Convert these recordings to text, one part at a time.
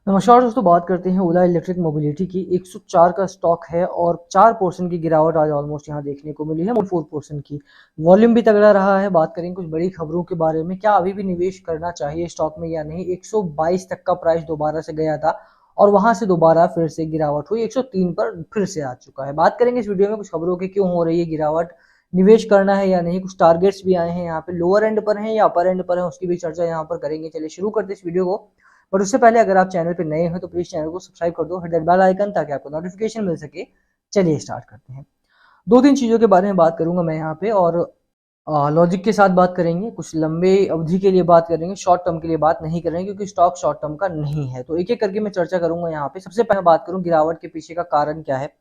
नमस्कार दोस्तों, बात करते हैं ओला इलेक्ट्रिक मोबिलिटी की। 104 का स्टॉक है और 4% की गिरावट आज ऑलमोस्ट यहाँ देखने को मिली है। 4% की वॉल्यूम भी तगड़ा रहा है। बात करेंगे कुछ बड़ी खबरों के बारे में, क्या अभी भी निवेश करना चाहिए स्टॉक में या नहीं। 122 तक का प्राइस दोबारा से गया था और वहां से दोबारा फिर से गिरावट हुई, 103 पर फिर से आ चुका है। बात करेंगे इस वीडियो में कुछ खबरों की, क्यों हो रही है गिरावट, निवेश करना है या नहीं। कुछ टारगेट्स भी आए हैं यहाँ पे, लोअर एंड पर हैं या अपर एंड पर है, उसकी भी चर्चा यहाँ पर करेंगे। चलिए शुरू करते इस वीडियो को। बट उससे पहले अगर आप चैनल पे नए हो तो प्लीज चैनल को सब्सक्राइब कर दो, हिट बेल आइकन, ताकि आपको नोटिफिकेशन मिल सके। चलिए स्टार्ट करते हैं। दो तीन चीजों के बारे में बात करूंगा मैं यहाँ पे, और लॉजिक के साथ बात करेंगे। कुछ लंबे अवधि के लिए बात करेंगे, शॉर्ट टर्म के लिए बात नहीं करेंगे क्योंकि स्टॉक शॉर्ट टर्म का नहीं है। तो एक एक करके मैं चर्चा करूंगा यहाँ पे। सबसे पहले बात करूं गिरावट के पीछे का कारण क्या है।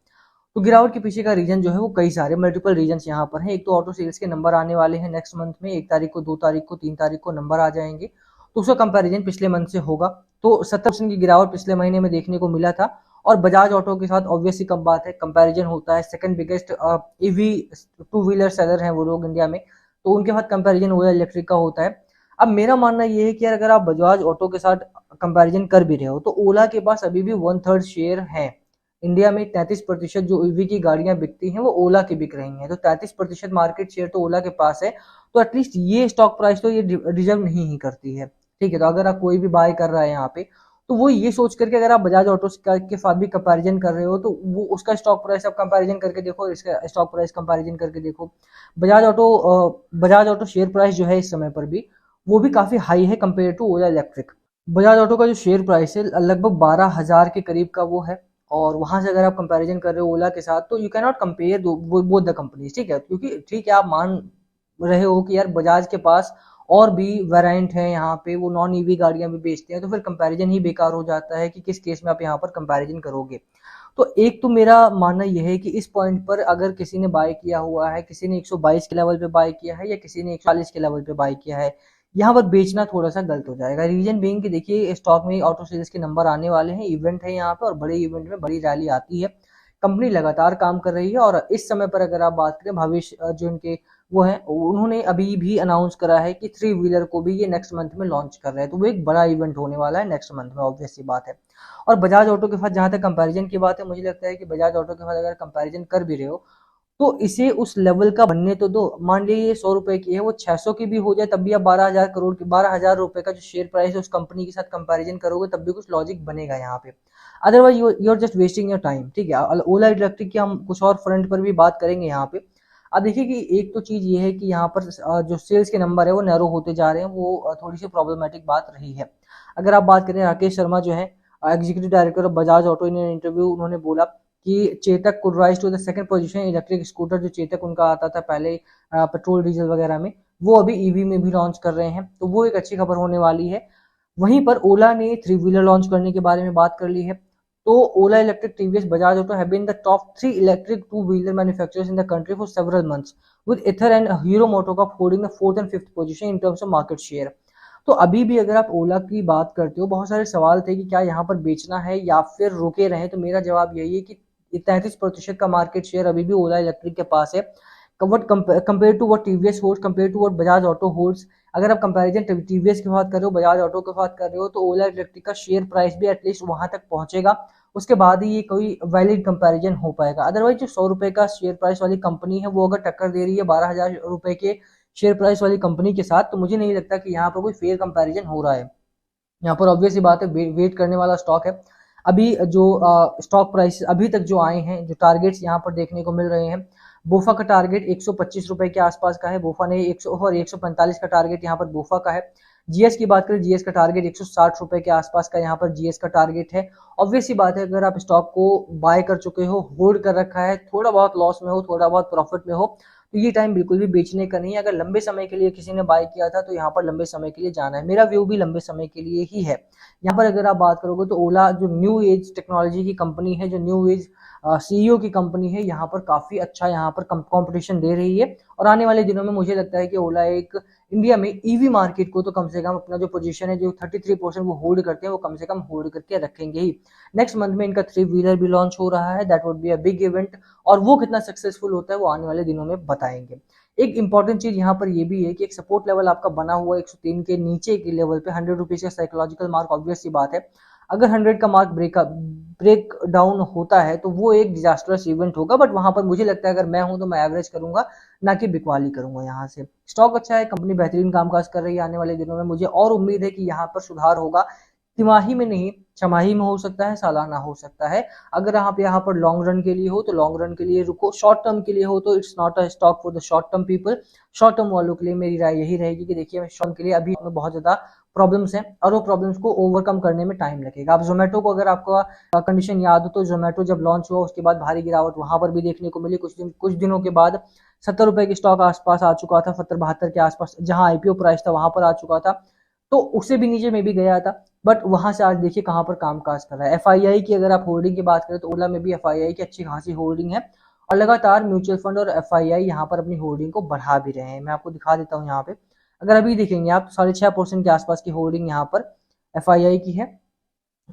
तो गिरावट के पीछे का रीजन जो है वो कई सारे मल्टीपल रीजन यहाँ पर है। एक तो ऑटो सेल्स के नंबर आने वाले हैं नेक्स्ट मंथ में, 1 तारीख को, 2 तारीख को, 3 तारीख को नंबर आ जाएंगे। तो उसका कंपैरिजन पिछले मंथ से होगा। तो 70% की गिरावट पिछले महीने में देखने को मिला था। और बजाज ऑटो के साथ ऑब्वियसली कब बात है, कंपैरिजन होता है। Second biggest EV two wheeler seller हैं वो लोग इंडिया में, तो उनके साथ कंपैरिजन ओला इलेक्ट्रिक का होता है। अब मेरा मानना ये है कि यार अगर आप बजाज ऑटो के साथ कंपैरिजन कर भी रहे हो तो ओला के पास अभी भी 1/3 शेयर है। इंडिया में 33% जो ईवी की गाड़ियां बिकती हैं वो ओला की बिक रही हैं, तो 33% मार्केट शेयर तो ओला के पास है। तो एटलीस्ट ये स्टॉक प्राइस तो ये डिजर्व नहीं ही करती है। ठीक है, तो अगर आप कोई भी बाय कर रहा है यहाँ पे, तो वो ये सोच करके अगर आप बजाज ऑटो के साथ भी कंपैरिजन कर रहे हो तो वो उसका स्टॉक प्राइस आप कंपैरिजन करके देखो, इसका स्टॉक प्राइस कंपैरिजन करके देखो। बजाज ऑटो शेयर प्राइस जो है इस समय पर भी वो भी काफी हाई है compare to Ola electric. Bajaj Auto का जो शेयर प्राइस है लगभग 12,000 के करीब का वो है। और वहां से अगर आप कंपैरिजन कर रहे हो ओला के साथ तो you can not compare both the companies. ठीक है, क्योंकि ठीक है आप मान रहे हो कि यार बजाज के पास और भी वेरिएंट है यहाँ पे, वो नॉन ईवी गाड़ियां भी बेचते हैं, तो फिर कंपैरिजन ही बेकार हो जाता है कि किस केस में आप यहाँ पर कंपैरिजन करोगे। तो एक तो मेरा मानना यह है कि इस पॉइंट पर अगर किसी ने बाय किया हुआ है, किसी ने 122 के लेवल पे बाय किया है या किसी ने 140 के लेवल पे बाय किया है, यहाँ पर बेचना थोड़ा सा गलत हो जाएगा। रीजन बीइंग कि देखिए स्टॉक में ऑटो सेल्स के नंबर आने वाले हैं, इवेंट है यहाँ पे, और बड़े इवेंट में बड़ी रैली आती है। कंपनी लगातार काम कर रही है और इस समय पर अगर आप बात करें भविष्य जो इनके वो है, उन्होंने अभी भी अनाउंस करा है कि 3 व्हीलर को भी ये नेक्स्ट मंथ में लॉन्च कर रहे हैं। तो वो एक बड़ा इवेंट होने वाला है नेक्स्ट मंथ में, ऑब्वियस सी बात है। और बजाज ऑटो के साथ जहां तक कंपैरिजन की बात है, मुझे लगता है कि बजाज ऑटो के साथ अगर कंपैरिजन कर भी रहे हो तो इसे उस लेवल का बनने तो दो। मान लीजिए ये 100 रुपए की है, वो 600 की भी हो जाए तब भी आप 12,000 करोड़ की, 12,000 रुपए का जो शेयर प्राइस है उस कंपनी के साथ कंपैरिजन करोगे तब भी कुछ लॉजिक बनेगा यहाँ पे। Otherwise you are just wasting your time. ठीक है, ओला इलेक्ट्रिक की हम कुछ और फ्रंट पर भी बात करेंगे यहाँ पे। अब देखिए कि एक तो चीज ये है कि यहाँ पर जो सेल्स के नंबर है वो नैरो होते जा रहे हैं, वो थोड़ी सी प्रॉब्लमेटिक बात रही है। अगर आप बात करें, राकेश शर्मा जो है executive director of Bajaj Auto, in interview उन्होंने बोला कि Chetak could rise to the second position. Electric scooter जो चेतक उनका आता था पहले पेट्रोल डीजल वगैरह में, वो अभी ईवी में भी लॉन्च कर रहे हैं, तो वो एक अच्छी खबर होने वाली है। वहीं पर ओला ने 3 व्हीलर लॉन्च करने के बारे में बात कर ली है। तो Ola electric, TVS, Bajaj auto have been the top 3 electric 2 wheeler manufacturers in the country for several months, with Ather and Hero MotoCorp holding the 4th and 5th position in terms of market share. तो अभी भी अगर आप ओला की बात करते हो, बहुत सारे सवाल थे कि क्या यहाँ पर बेचना है या फिर रुके रहे, तो मेरा जवाब यही है कि 33% का मार्केट शेयर अभी भी ओला इलेक्ट्रिक के पास है। What compare to what TVS holds, compare to what Bajaj Auto holds. अगर आप कंपैरिजन टीवीएस के बात कर रहे हो, बजाज ऑटो के बात कर रहे हो, तो ओला इलेक्ट्रिक का शेयर प्राइस भी एटलीस्ट वहां तक पहुंचेगा, उसके बाद ही ये कोई वैलिड कंपैरिजन हो पाएगा। अदरवाइज जो 100 रुपए का शेयर प्राइस वाली कंपनी है वो अगर टक्कर दे रही है 12,000 रुपए के शेयर प्राइस वाली कंपनी के साथ, तो मुझे नहीं लगता कि यहाँ पर कोई फेयर कंपैरिजन हो रहा है। यहाँ पर ऑब्वियस ही बात है, वेट करने वाला स्टॉक है। अभी जो स्टॉक प्राइस अभी तक जो आए हैं, जो टारगेट्स यहाँ पर देखने को मिल रहे हैं, बोफा का टारगेट 125 रुपए के आसपास का है, बोफा ने 100 और 145 का टारगेट यहाँ पर बोफा का है। जीएस की बात करें, जीएस का टारगेट 160 रुपए के आसपास का यहाँ पर जीएस का टारगेट है। ऑब्वियस ही बात है, अगर आप स्टॉक को बाय कर चुके हो, होल्ड कर रखा है, थोड़ा बहुत लॉस में हो, थोड़ा बहुत प्रॉफिट में हो, तो ये टाइम बिल्कुल भी बेचने का नहीं है। अगर लंबे समय के लिए किसी ने बाय किया था तो यहाँ पर लंबे समय के लिए जाना है। मेरा व्यू भी लंबे समय के लिए ही है। यहाँ पर अगर आप बात करोगे तो ओला जो न्यू एज टेक्नोलॉजी की कंपनी है, जो न्यू एज सीईओ की कंपनी है, यहाँ पर काफी अच्छा यहाँ पर कंपटीशन दे रही है। और आने वाले दिनों में मुझे लगता है कि ओला एक इंडिया में ईवी मार्केट को तो कम से कम अपना जो पोजीशन है, जो 33% वो होल्ड करते हैं, वो कम से कम होल्ड करके रखेंगे ही। नेक्स्ट मंथ में इनका 3 व्हीलर भी लॉन्च हो रहा है, that would be a big event. और वो कितना सक्सेसफुल होता है वो आने वाले दिनों में बताएंगे। एक इंपॉर्टेंट चीज यहाँ पर ये भी है कि एक सपोर्ट लेवल आपका बना हुआ 103 के नीचे के लेवल पे, 100 रुपीज का साइकोलॉजिकल मार्क, ऑब्वियस सी बात है। अगर 100 का मार्क ब्रेक डाउन होता है तो वो एक डिजास्टरस इवेंट होगा, बट वहां पर मुझे लगता है अगर मैं हूं तो मैं एवरेज करूंगा, ना कि बिकवाली करूंगा। यहाँ से स्टॉक अच्छा है, कंपनी बेहतरीन कामकाज कर रही है, आने वाले दिनों में मुझे और उम्मीद है कि यहाँ पर सुधार होगा। तिमाही में नहीं, छमाही में हो सकता है, सालाना हो सकता है। अगर आप यहाँ पर लॉन्ग रन के लिए हो तो लॉन्ग रन के लिए रुको, शॉर्ट टर्म के लिए हो तो it's not a stock for the short term people. Short term वालों के लिए मेरी राय यही रहेगी कि देखिए शॉर्ट टर्म के लिए अभी बहुत ज्यादा प्रॉब्लम्स हैं और वो प्रॉब्लम्स को ओवरकम करने में टाइम लगेगा। आप जोमेटो को, अगर आपको कंडीशन याद हो तो जोमेटो जब लॉन्च हुआ उसके बाद भारी गिरावट वहां पर भी देखने को मिली। कुछ दिनों के बाद 70 रुपए की स्टॉक आसपास आ चुका था, 70-72 के आसपास जहां आईपीओ प्राइस था वहां पर आ चुका था, तो उससे भी नीचे में भी गया था। बट वहां से आज देखिए कहां पर कामकाज कर रहा है। एफआईआई की अगर आप होल्डिंग की बात करें तो ओला में भी एफआईआई की अच्छी खासी होल्डिंग है और लगातार म्यूचुअल फंड और एफआईआई यहाँ पर अपनी होल्डिंग को बढ़ा भी रहे हैं। मैं आपको दिखा देता हूँ यहाँ पे, अगर अभी देखेंगे आप 6.5% के आसपास की होल्डिंग यहाँ पर एफआईआई की है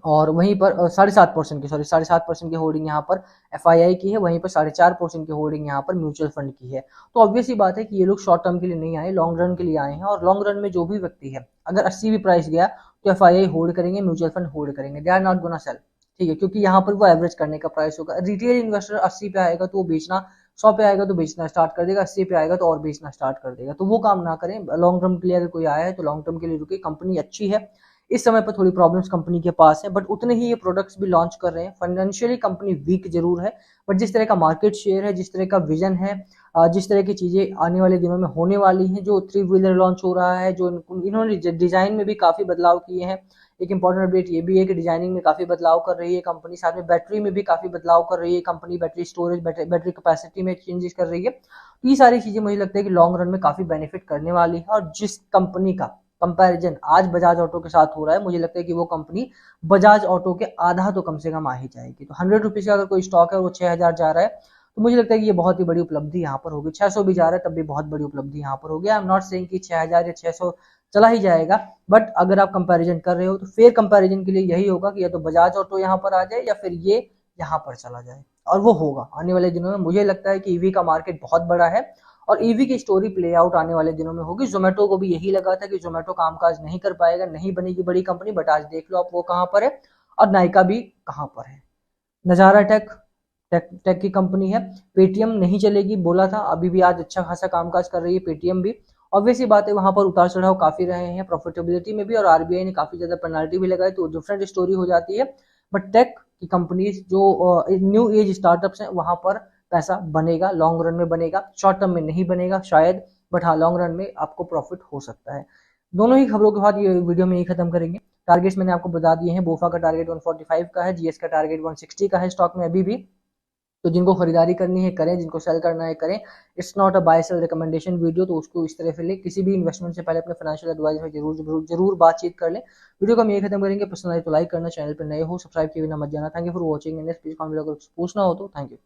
और वहीं पर 7.5% की, सॉरी 7.5% की होल्डिंग यहाँ पर एफआईआई की है, वहीं पर 4.5% की होल्डिंग यहाँ पर म्यूचुअल फंड की है। तो ऑब्वियस ही बात है कि ये लोग शॉर्ट टर्म के लिए नहीं आए, लॉन्ग रन के लिए आए हैं और लॉन्ग रन में जो भी व्यक्ति है अगर 80 भी प्राइस गया तो एफआईआई होल्ड करेंगे, म्यूचुअल फंड होल्ड करेंगे, they are not gonna sell. ठीक है, क्योंकि यहाँ पर वो एवरेज करने का प्राइस होगा। रिटेल इन्वेस्टर 80 पे आएगा तो वो बेचना, 100 पे आएगा तो बेचना स्टार्ट कर देगा, 80 पे आएगा तो और बेचना स्टार्ट कर देगा। तो वो काम ना करें। लॉन्ग टर्म के लिए अगर कोई आया है तो लॉन्ग टर्म के लिए रुके, कंपनी अच्छी है। इस समय पर थोड़ी प्रॉब्लम्स कंपनी के पास है, बट उतने ही ये प्रोडक्ट्स भी लॉन्च कर रहे हैं। फाइनेंशियली कंपनी वीक जरूर है, बट जिस तरह का मार्केट शेयर है, जिस तरह का विजन है, जिस तरह की चीजें आने वाले दिनों में होने वाली हैं, जो 3 व्हीलर लॉन्च हो रहा है, जो इन्होंने डिजाइन में भी काफी बदलाव किए हैं। एक इंपॉर्टेंट अपडेट ये भी है कि डिजाइनिंग में काफी बदलाव कर रही है कंपनी, साथ में बैटरी में भी काफी बदलाव कर रही है company, battery storage, battery capacity में चेंजेस कर रही है। तो ये सारी चीजें मुझे लगता है कि लॉन्ग रन में काफी बेनिफिट करने वाली है। और जिस कंपनी का कंपैरिजन आज बजाज ऑटो के साथ हो रहा है, मुझे लगता है कि वो कंपनी बजाज ऑटो के आधा तो कम से कम आ ही जाएगी। तो 100 रुपीज का अगर कोई स्टॉक है और वो 6,000 जा रहा है तो मुझे लगता है कि ये बहुत ही बड़ी उपलब्धि यहाँ पर होगी। 600 भी जा रहा है तब भी बहुत बड़ी उपलब्धि यहाँ पर होगी। आई एम नॉट सेइंग कि 6,000 या 600 चला ही जाएगा, बट अगर आप कंपैरिजन कर रहे हो तो फेयर कंपैरिजन के लिए यही होगा कि या तो बजाज ऑटो यहाँ पर आ जाए या फिर ये यहाँ पर चला जाए, और वो होगा आने वाले दिनों में। मुझे लगता है कि ईवी का मार्केट बहुत बड़ा है और ईवी की स्टोरी प्ले आउट आने वाले दिनों में होगी। जोमेटो को भी यही लगा था कि जोमेटो कामकाज नहीं कर पाएगा, नहीं बनेगी बड़ी कंपनी, बट आज देख लो आप वो कहाँ पर है और नायका भी कहाँ पर है। नजारा टेक की कंपनी है। पेटीएम नहीं चलेगी बोला था, अभी भी आज अच्छा खासा कामकाज कर रही है पेटीएम भी। ऑब्वियसली बात है वहां पर उतार चढ़ाव काफी रहे हैं प्रॉफिटेबिलिटी में भी, और आरबीआई ने काफी ज्यादा पेनाल्टी भी लगाई, तो डिफरेंट स्टोरी हो जाती है। बट टेक की कंपनीज जो न्यू एज स्टार्टअप्स हैं वहां पर पैसा बनेगा, लॉन्ग रन में बनेगा, शॉर्ट टर्म में नहीं बनेगा शायद, बट हाँ लॉन्ग रन में आपको प्रॉफिट हो सकता है। दोनों ही खबरों के बाद ये वीडियो में यही खत्म करेंगे। टारगेट्स मैंने आपको बता दिए हैं। बोफा का टारगेट 145 का है, जीएस का टारगेट 160 का है स्टॉक में अभी भी। तो जिनको खरीदारी करनी है करें, जिनको सेल करना है करें। It's not a buy sell recommendation video, तो उसको इस तरह से ले। किसी भी इन्वेस्टमेंट से पहले अपने फाइनेंशियल एडवाइजर से जरूर बातचीत कर लें। वीडियो को हम यही खत्म करेंगे। पसंद आए तो लाइक करना, चैनल पर नए हो सब्सक्राइब किए बिना मत जाना। Thank you for watching. Next please comment अगर कुछ पूछना हो तो। Thank you.